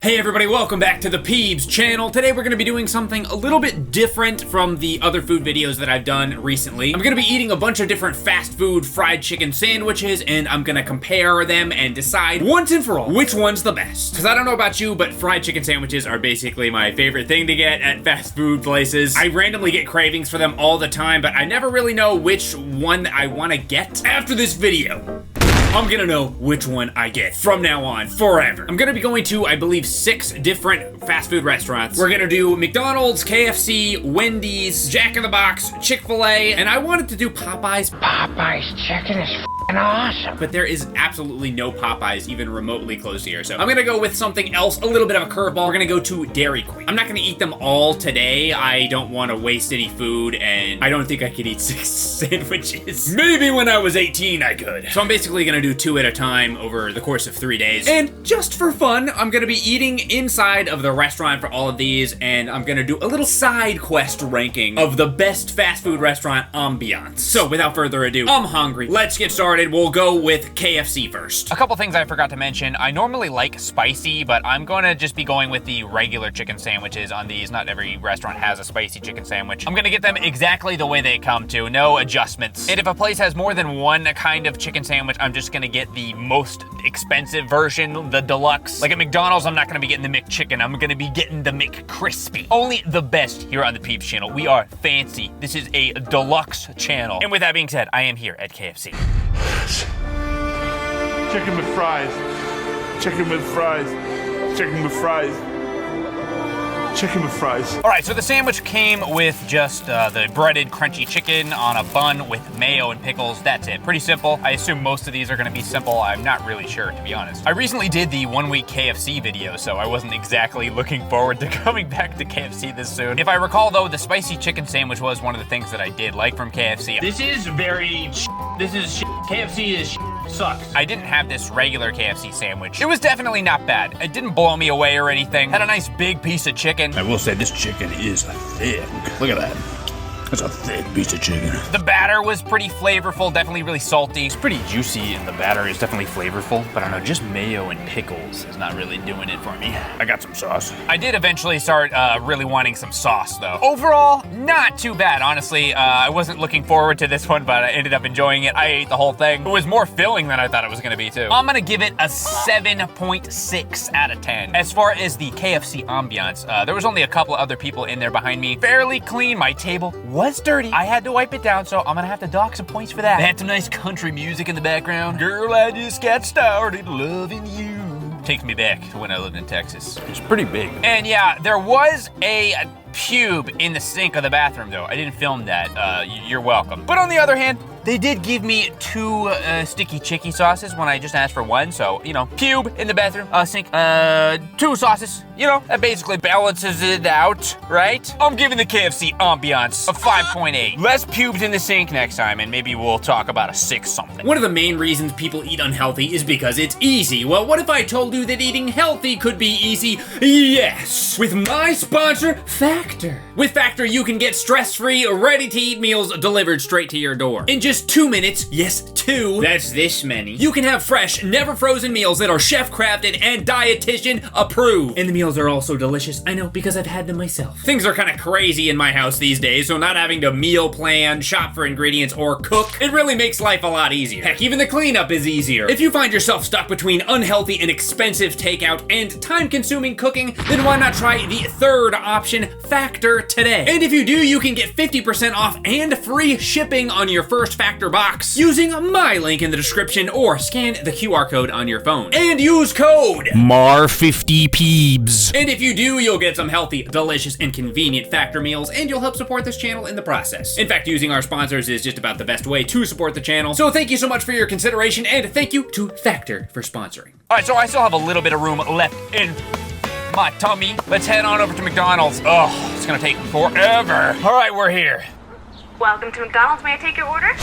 Hey everybody, welcome back to the Peebs channel. Today we're going to be doing something a little bit different from the other food videos that I've done recently. I'm going to be eating a bunch of different fast food fried chicken sandwiches, and I'm going to compare them and decide once and for all which one's the best. Because I don't know about you, but fried chicken sandwiches are basically my favorite thing to get at fast food places. I randomly get cravings for them all the time, but I never really know which one I want to get. After this video, I'm gonna know which one I get from now on, forever. I'm gonna be going to, I believe, 6 different fast food restaurants. We're gonna do McDonald's, KFC, Wendy's, Jack in the Box, Chik-fil-A, and I wanted to do Popeyes. Popeyes chicken is f***ing awesome. But there is absolutely no Popeyes even remotely close here, so I'm gonna go with something else, a little bit of a curveball. We're gonna go to Dairy Queen. I'm not gonna eat them all today. I don't wanna waste any food, and I don't think I could eat 6 sandwiches. Maybe when I was 18 I could. So I'm basically gonna do 2 at a time over the course of 3 days. And just for fun, I'm gonna be eating inside of the restaurant for all of these, and I'm gonna do a little side quest ranking of the best fast food restaurant ambiance. So without further ado, I'm hungry. Let's get started. We'll go with KFC first. A couple things I forgot to mention. I normally like spicy, but I'm gonna just be going with the regular chicken sandwiches on these. Not every restaurant has a spicy chicken sandwich. I'm gonna get them exactly the way they come to, no adjustments. And if a place has more than one kind of chicken sandwich, I'm just gonna get the most expensive version, the deluxe. Like at McDonald's, I'm not gonna be getting the McChicken, I'm gonna be getting the McCrispy. Only the best here on the Peebs channel. We are fancy. This is a deluxe channel. And with that being said, I am here at KFC. Chicken with fries. Chicken with fries. Chicken with fries. Chicken with fries. All right, so the sandwich came with just the breaded crunchy chicken on a bun with mayo and pickles. That's it. Pretty simple. I assume most of these are gonna be simple. I'm not really sure, to be honest. I recently did the 1-week KFC video, so I wasn't exactly looking forward to coming back to KFC this soon. If I recall though, the spicy chicken sandwich was one of the things that I did like from KFC. This is very This is KFC is sucks. I didn't have this regular KFC sandwich. It was definitely not bad. It didn't blow me away or anything. Had a nice big piece of chicken. I will say this chicken is thick. Look at that. That's a thick piece of chicken. The batter was pretty flavorful, definitely really salty. It's pretty juicy and the batter is definitely flavorful, but I don't know, just mayo and pickles is not really doing it for me. I got some sauce. I did eventually start really wanting some sauce though. Overall, not too bad, honestly. I wasn't looking forward to this one, but I ended up enjoying it. I ate the whole thing. It was more filling than I thought it was gonna be too. I'm gonna give it a 7.6 out of 10. As far as the KFC ambiance, there was only a couple of other people in there behind me. Fairly clean. My table was dirty. I had to wipe it down, so I'm gonna have to dock some points for that. They had some nice country music in the background. Girl, I just got started loving you. Takes me back to when I lived in Texas. It's pretty big. And yeah, there was a pube in the sink of the bathroom though. I didn't film that. You're welcome. But on the other hand, they did give me 2 sticky chicky sauces when I just asked for 1. So, you know, pube in the bathroom, sink, 2 sauces. You know, that basically balances it out, right? I'm giving the KFC ambiance a 5.8. Less pubes in the sink next time, and maybe we'll talk about a 6 something. One of the main reasons people eat unhealthy is because it's easy. Well, what if I told you that eating healthy could be easy? Yes! With my sponsor, Factor. With Factor, you can get stress-free, ready-to-eat meals delivered straight to your door. In just 2 minutes, yes, 2, that's this many, you can have fresh, never frozen meals that are chef-crafted and dietitian approved. And the meals are also delicious. I know, because I've had them myself. Things are kind of crazy in my house these days, so not having to meal plan, shop for ingredients, or cook, it really makes life a lot easier. Heck, even the cleanup is easier. If you find yourself stuck between unhealthy and expensive takeout and time-consuming cooking, then why not try the 3rd option, Factor, today? And if you do, you can get 50% off and free shipping on your first Factor box using my link in the description or scan the QR code on your phone. And use code MAR50Peebs. And if you do, you'll get some healthy, delicious, and convenient Factor meals, and you'll help support this channel in the process. In fact, using our sponsors is just about the best way to support the channel. So thank you so much for your consideration, and thank you to Factor for sponsoring. All right, so I still have a little bit of room left in my tummy. Let's head on over to McDonald's. Oh, it's gonna take forever. All right, we're here. Welcome to McDonald's. May I take your order?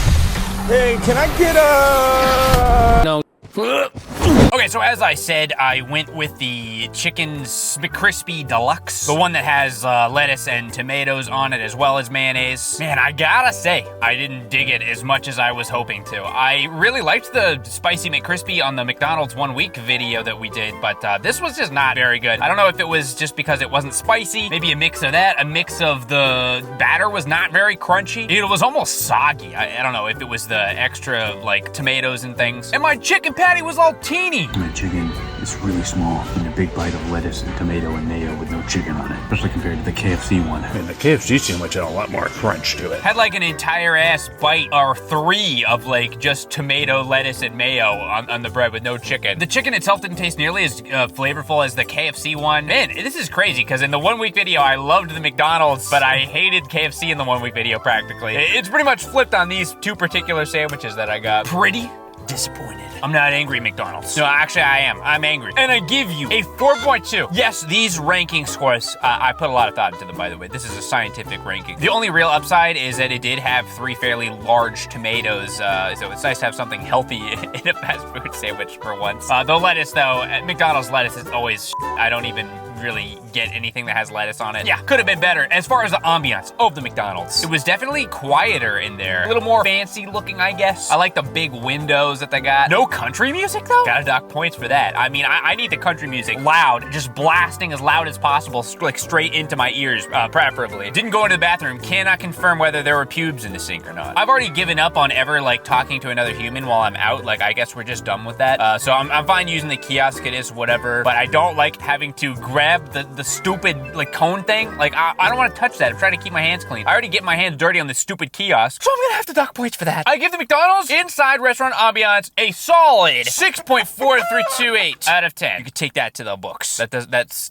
Hey, can I get a... No. Okay, so as I said, I went with the chicken's McCrispy deluxe, the one that has lettuce and tomatoes on it as well as mayonnaise. Man, I gotta say, I didn't dig it as much as I was hoping to. I really liked the spicy McCrispy on the McDonald's 1 week video that we did, but this was just not very good. I don't know if it was just because it wasn't spicy, maybe a mix of that, a mix of the batter was not very crunchy. It was almost soggy. I don't know if it was the extra like tomatoes and things. And my chicken patty was all teeny. My chicken is really small and a big bite of lettuce and tomato and mayo with no chicken on it, especially compared to the KFC one. And the KFC sandwich had a lot more crunch to it. Had like an entire ass bite or 3 of like just tomato, lettuce, and mayo on the bread with no chicken. The chicken itself didn't taste nearly as flavorful as the KFC one. Man, this is crazy because in the 1 week video, I loved the McDonald's, but I hated KFC in the 1 week video practically. It's pretty much flipped on these 2 particular sandwiches that I got. Pretty disappointed. I'm not angry, McDonald's. No, actually I am. I'm angry. And I give you a 4.2. Yes, these ranking scores, I put a lot of thought into them, by the way. This is a scientific ranking. The only real upside is that it did have 3 fairly large tomatoes, so it's nice to have something healthy in a fast food sandwich for once. The lettuce, though, McDonald's lettuce is always I don't even really get anything that has lettuce on it. Yeah, could have been better. As far as the ambiance of the McDonald's, it was definitely quieter in there. A little more fancy looking, I guess. I like the big windows that they got. No country music though? Gotta dock points for that. I mean, I need the country music loud, just blasting as loud as possible, like straight into my ears, preferably. Didn't go into the bathroom, cannot confirm whether there were pubes in the sink or not. I've already given up on ever like talking to another human while I'm out. Like, I guess we're just done with that. So I'm fine using the kiosk, it is whatever, but I don't like having to grab the stupid like cone thing. Like, I don't want to touch that. I'm trying to keep my hands clean. I already get my hands dirty on this stupid kiosk, so I'm gonna have to dock points for that. I give the McDonald's inside restaurant ambiance a solid 6.4328 out of 10. You could take that to the books. That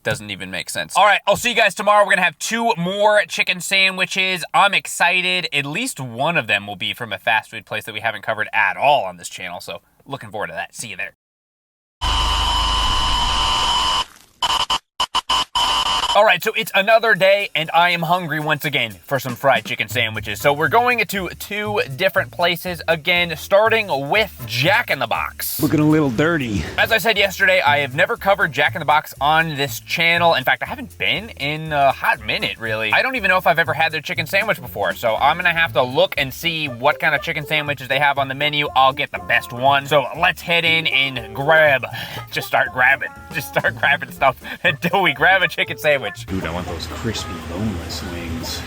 doesn't even make sense. All right, I'll see you guys tomorrow. We're gonna have 2 more chicken sandwiches. I'm excited. At least one of them will be from a fast food place that we haven't covered at all on this channel, so looking forward to that. See you there. All right, so it's another day, and I am hungry once again for some fried chicken sandwiches. So we're going to 2 different places again, starting with Jack in the Box. Looking a little dirty. As I said yesterday, I have never covered Jack in the Box on this channel. In fact, I haven't been in a hot minute, really. I don't even know if I've ever had their chicken sandwich before, so I'm gonna have to look and see what kind of chicken sandwiches they have on the menu. I'll get the best one. So let's head in and just start grabbing stuff until we grab a chicken sandwich. Dude, I want those crispy boneless wings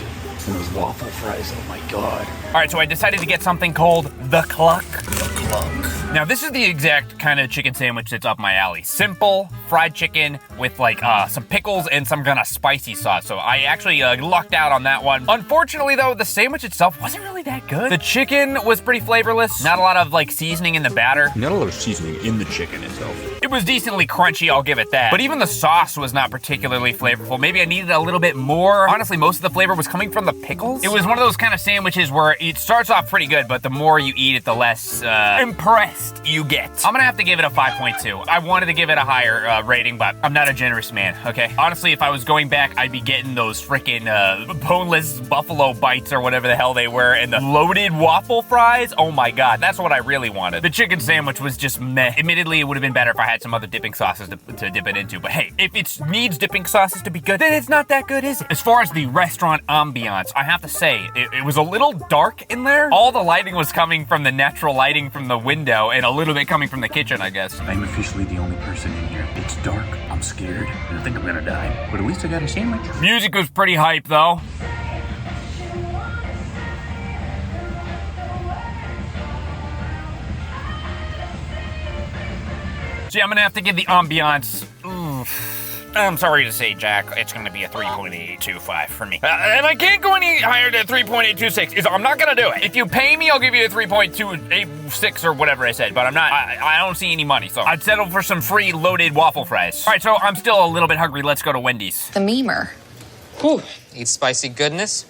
and those waffle fries. Oh my god. All right, so I decided to get something called The Cluck. The Cluck. Now, this is the exact kind of chicken sandwich that's up my alley. Simple, fried chicken with like some pickles and some kind of spicy sauce. So I actually lucked out on that one. Unfortunately, though, the sandwich itself wasn't really that good. The chicken was pretty flavorless. Not a lot of like seasoning in the batter. Not a lot of seasoning in the chicken itself. It was decently crunchy, I'll give it that. But even the sauce was not particularly flavorful. Maybe I needed a little bit more. Honestly, most of the flavor was coming from the pickles. It was one of those kind of sandwiches where it starts off pretty good, but the more you eat it, the less impressed you get. I'm gonna have to give it a 5.2. I wanted to give it a higher rating, but I'm not a generous man, okay? Honestly, if I was going back, I'd be getting those freaking boneless buffalo bites or whatever the hell they were, and the loaded waffle fries. Oh my god, that's what I really wanted. The chicken sandwich was just meh. Admittedly, it would have been better if I had some other dipping sauces to dip it into, but hey, if it needs dipping sauces to be good, then it's not that good, is it? As far as the restaurant ambiance, I have to say, it was a little dark in there. All the lighting was coming from the natural lighting from the window, and a little bit coming from the kitchen, I guess. I'm officially the only person in here. It's dark, I'm scared, and I think I'm gonna die. But at least I got a sandwich. Music was pretty hype, though. See, I'm gonna have to give the ambiance. I'm sorry to say, Jack, it's gonna be a 3.825 for me. And I can't go any higher than 3.826. I'm not gonna do it. If you pay me, I'll give you a 3.286 or whatever I said, but I don't see any money, so I'd settle for some free loaded waffle fries. All right, so I'm still a little bit hungry. Let's go to Wendy's. The memer. Whew. Eat spicy goodness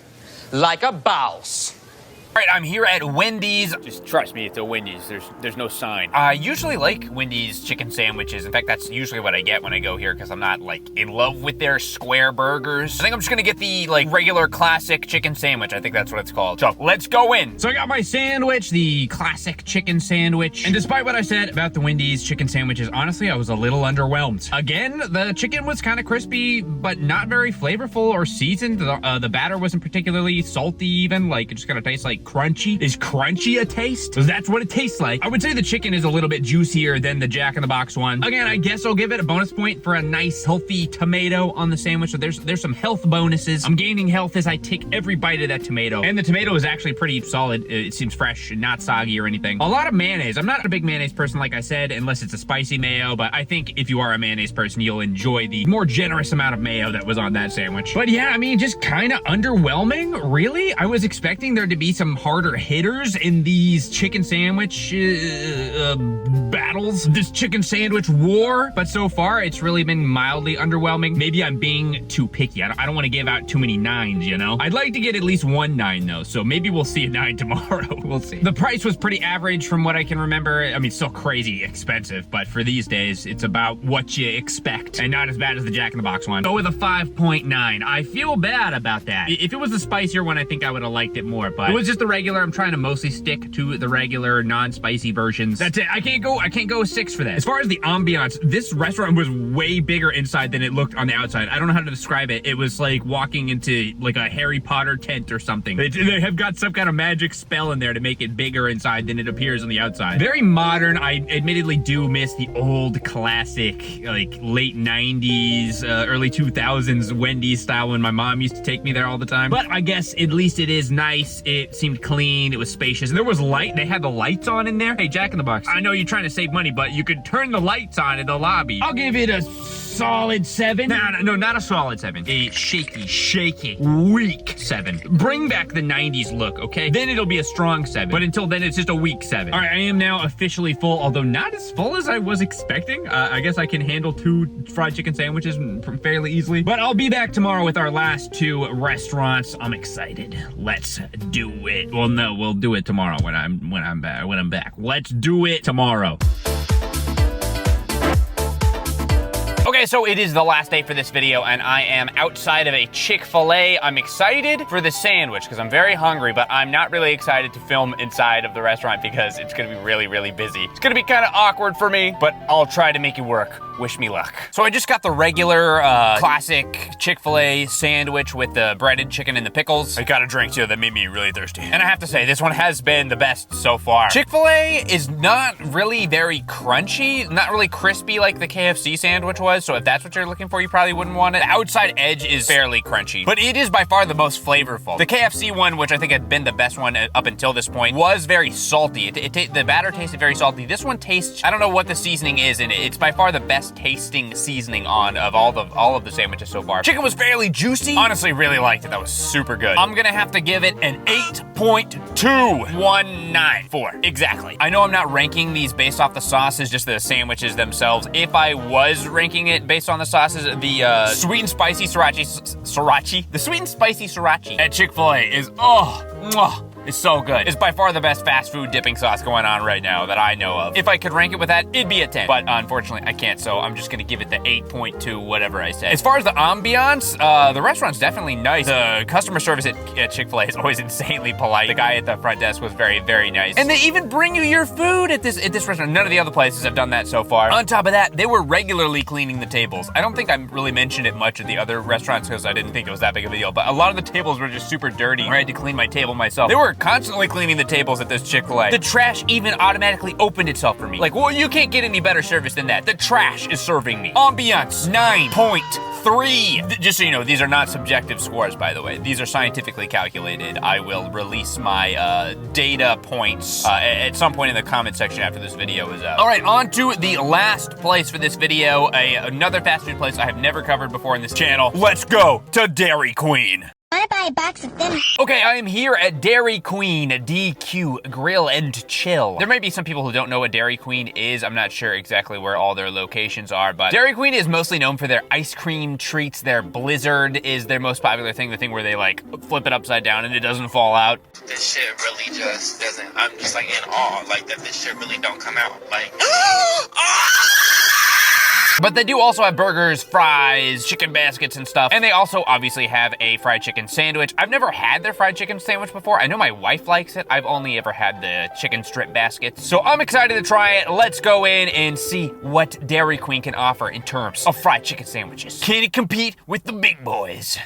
like a boss. All All right, I'm here at Wendy's. Just trust me, it's a Wendy's. There's no sign. I usually like Wendy's chicken sandwiches. In fact, that's usually what I get when I go here because I'm not like in love with their square burgers. I think I'm just gonna get the like regular classic chicken sandwich. I think that's what it's called. So let's go in. So I got my sandwich, the classic chicken sandwich. And despite what I said about the Wendy's chicken sandwiches, honestly, I was a little underwhelmed. Again, the chicken was kind of crispy, but not very flavorful or seasoned. The batter wasn't particularly salty even. Like, it just kind of tastes like crunchy. Is crunchy a taste? Because that's what it tastes like. I would say the chicken is a little bit juicier than the Jack in the Box one. Again, I guess I'll give it a bonus point for a nice healthy tomato on the sandwich. So there's some health bonuses. I'm gaining health as I take every bite of that tomato. And the tomato is actually pretty solid. It seems fresh and not soggy or anything. A lot of mayonnaise. I'm not a big mayonnaise person, like I said, unless it's a spicy mayo, but I think if you are a mayonnaise person, you'll enjoy the more generous amount of mayo that was on that sandwich. But yeah, I mean, just kind of underwhelming, really. I was expecting there to be some harder hitters in these chicken sandwich battles, this chicken sandwich war, but so far it's really been mildly underwhelming. Maybe I'm being too picky. I don't want to give out too many 9s, you know? I'd like to get at least one 9 though, so maybe we'll see a 9 tomorrow. We'll see. The price was pretty average from what I can remember. I mean, still crazy expensive, but for these days, it's about what you expect and not as bad as the Jack in the Box one. Go with a 5.9. I feel bad about that. If it was the spicier one, I think I would have liked it more, but it was just the regular. I'm trying to mostly stick to the regular non-spicy versions. That's it. I can't go a 6 for that. As far as the ambiance, this restaurant was way bigger inside than it looked on the outside. I don't know how to describe it. It was like walking into like a Harry Potter tent or something. They have got some kind of magic spell in there to make it bigger inside than it appears on the outside. Very modern. I admittedly do miss the old classic, like late 90s, early 2000s Wendy's style when my mom used to take me there all the time. But I guess at least it is nice. It seemed clean. It was spacious. And there was light. They had the lights on in there. Hey, Jack in the Box, I know you're trying to save money, but you could turn the lights on in the lobby. I'll give it a solid 7. No, not a solid 7. A shaky, weak 7. Bring back the 90s look, okay? Then it'll be a strong 7. But until then, it's just a weak 7. All right, I am now officially full, although not as full as I was expecting. I guess I can handle 2 fried chicken sandwiches fairly easily. But I'll be back tomorrow with our last 2 restaurants. I'm excited. Let's do it. Well, no, we'll do it tomorrow when I'm back. Let's do it tomorrow. Okay, so it is the last day for this video, and I am outside of a Chik-fil-A. I'm excited for the sandwich because I'm very hungry, but I'm not really excited to film inside of the restaurant because it's gonna be really, really busy. It's gonna be kind of awkward for me, but I'll try to make it work. Wish me luck. So I just got the regular, classic Chik-fil-A sandwich with the breaded chicken and the pickles. I got a drink too that made me really thirsty. And I have to say, this one has been the best so far. Chik-fil-A is not really very crunchy, not really crispy like the KFC sandwich was. So if that's what you're looking for, you probably wouldn't want it. The outside edge is fairly crunchy, but it is by far the most flavorful. The KFC one, which I think had been the best one up until this point, was very salty. The batter tasted very salty. This one tastes, I don't know what the seasoning is in it. It's by far the best tasting seasoning of all of the sandwiches so far. Chicken was fairly juicy. Honestly, really liked it. That was super good. I'm gonna have to give it an 8.219. Exactly. I know I'm not ranking these based off the sauces, just the sandwiches themselves. If I was ranking it based on the sauces, the sweet and spicy sriracha, the sweet and spicy sriracha at Chick-fil-A is, it's so good. It's by far the best fast food dipping sauce going on right now that I know of. If I could rank it with that, it'd be a 10. But unfortunately, I can't, so I'm just gonna give it the 8.2, whatever I said. As far as the ambiance, the restaurant's definitely nice. The customer service at Chick-fil-A is always insanely polite. The guy at the front desk was very, very nice. And they even bring you your food at this restaurant. None of the other places have done that so far. On top of that, they were regularly cleaning the tables. I don't think I really mentioned it much at the other restaurants because I didn't think it was that big of a deal, but a lot of the tables were just super dirty. I had to clean my table myself. They were constantly cleaning the tables at this Chick-fil-A. The trash even automatically opened itself for me. Like, well, you can't get any better service than that. The trash is serving me. Ambiance, 9.3. Just so you know, these are not subjective scores, by the way. These are scientifically calculated. I will release my data points at some point in the comment section after this video is out. All right, on to the last place for this video, another fast food place I have never covered before in this channel. Let's go to Dairy Queen. Wanna buy a box of them. Okay, I am here at Dairy Queen DQ Grill and Chill. There may be some people who don't know what Dairy Queen is. I'm not sure exactly where all their locations are, but Dairy Queen is mostly known for their ice cream treats. Their Blizzard is their most popular thing, the thing where they like flip it upside down and it doesn't fall out. This shit really just doesn't, I'm just like in awe, like that this shit really don't come out, like. But they do also have burgers, fries, chicken baskets and stuff. And they also obviously have a fried chicken sandwich. I've never had their fried chicken sandwich before. I know my wife likes it. I've only ever had the chicken strip baskets. So I'm excited to try it. Let's go in and see what Dairy Queen can offer in terms of fried chicken sandwiches. Can it compete with the big boys?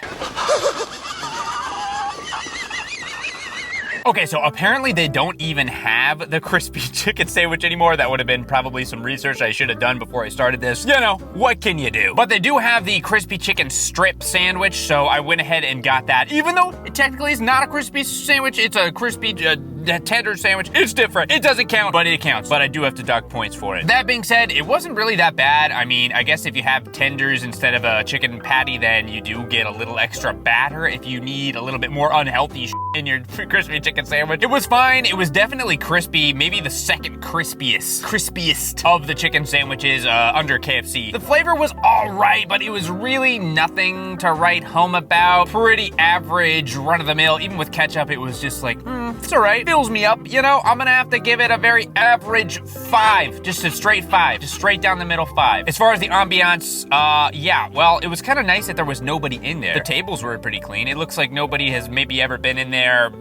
Okay, so apparently they don't even have the crispy chicken sandwich anymore. That would have been probably some research I should have done before I started this. You know, what can you do? But they do have the crispy chicken strip sandwich, so I went ahead and got that. Even though it technically is not a crispy sandwich, it's a crispy tender sandwich. It's different. It doesn't count, but it counts. But I do have to dock points for it. That being said, it wasn't really that bad. I mean, I guess if you have tenders instead of a chicken patty, then you do get a little extra batter if you need a little bit more unhealthy in your crispy chicken sandwich. It was fine. It was definitely crispy. Maybe the second crispiest of the chicken sandwiches under KFC. The flavor was all right, but it was really nothing to write home about. Pretty average, run-of-the-mill. Even with ketchup, it was just like, it's all right. Fills me up, you know? I'm gonna have to give it a very average 5. Just a straight 5. Just straight down the middle 5. As far as the ambiance, yeah, well, it was kind of nice that there was nobody in there. The tables were pretty clean. It looks like nobody has maybe ever been in there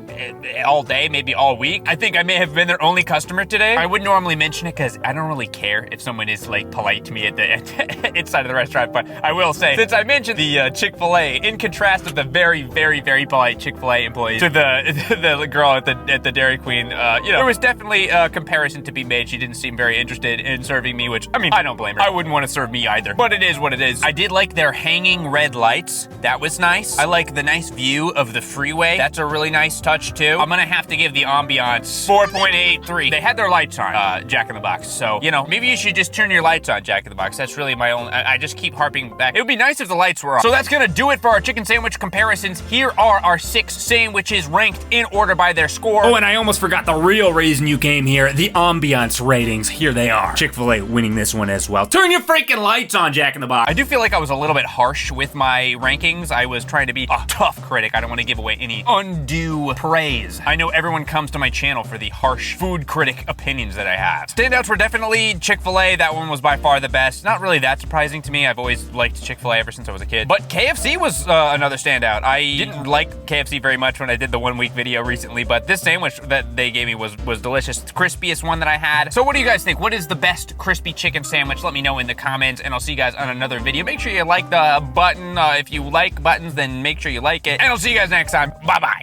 all day, maybe all week. I think I may have been their only customer today. I wouldn't normally mention it because I don't really care if someone is like polite to me at the inside of the restaurant, but I will say, since I mentioned the Chick-fil-A, in contrast of the very, very, very polite Chick-fil-A employees to the girl at the Dairy Queen, you know, there was definitely a comparison to be made. She didn't seem very interested in serving me, which, I mean, I don't blame her. I wouldn't want to serve me either, but it is what it is. I did like their hanging red lights. That was nice. I like the nice view of the freeway. That's a really nice touch too. I'm gonna have to give the ambiance 4.83. They had their lights on, Jack in the Box. So, you know, maybe you should just turn your lights on, Jack in the Box. That's really my own, I just keep harping back. It would be nice if the lights were on. So that's gonna do it for our chicken sandwich comparisons. Here are our 6 sandwiches ranked in order by their score. Oh, and I almost forgot the real reason you came here, the ambiance ratings. Here they are. Chick-fil-A winning this one as well. Turn your freaking lights on, Jack in the Box. I do feel like I was a little bit harsh with my rankings. I was trying to be a tough critic. I don't want to give away any undue praise. I know everyone comes to my channel for the harsh food critic opinions that I have. Standouts were definitely Chick-fil-A. That one was by far the best. Not really that surprising to me. I've always liked Chick-fil-A ever since I was a kid. But KFC was another standout. I didn't like KFC very much when I did the 1 week video recently, but this sandwich that they gave me was delicious. It's the crispiest one that I had. So what do you guys think? What is the best crispy chicken sandwich? Let me know in the comments, and I'll see you guys on another video. Make sure you like the button. If you like buttons, then make sure you like it. And I'll see you guys next time. Bye-bye.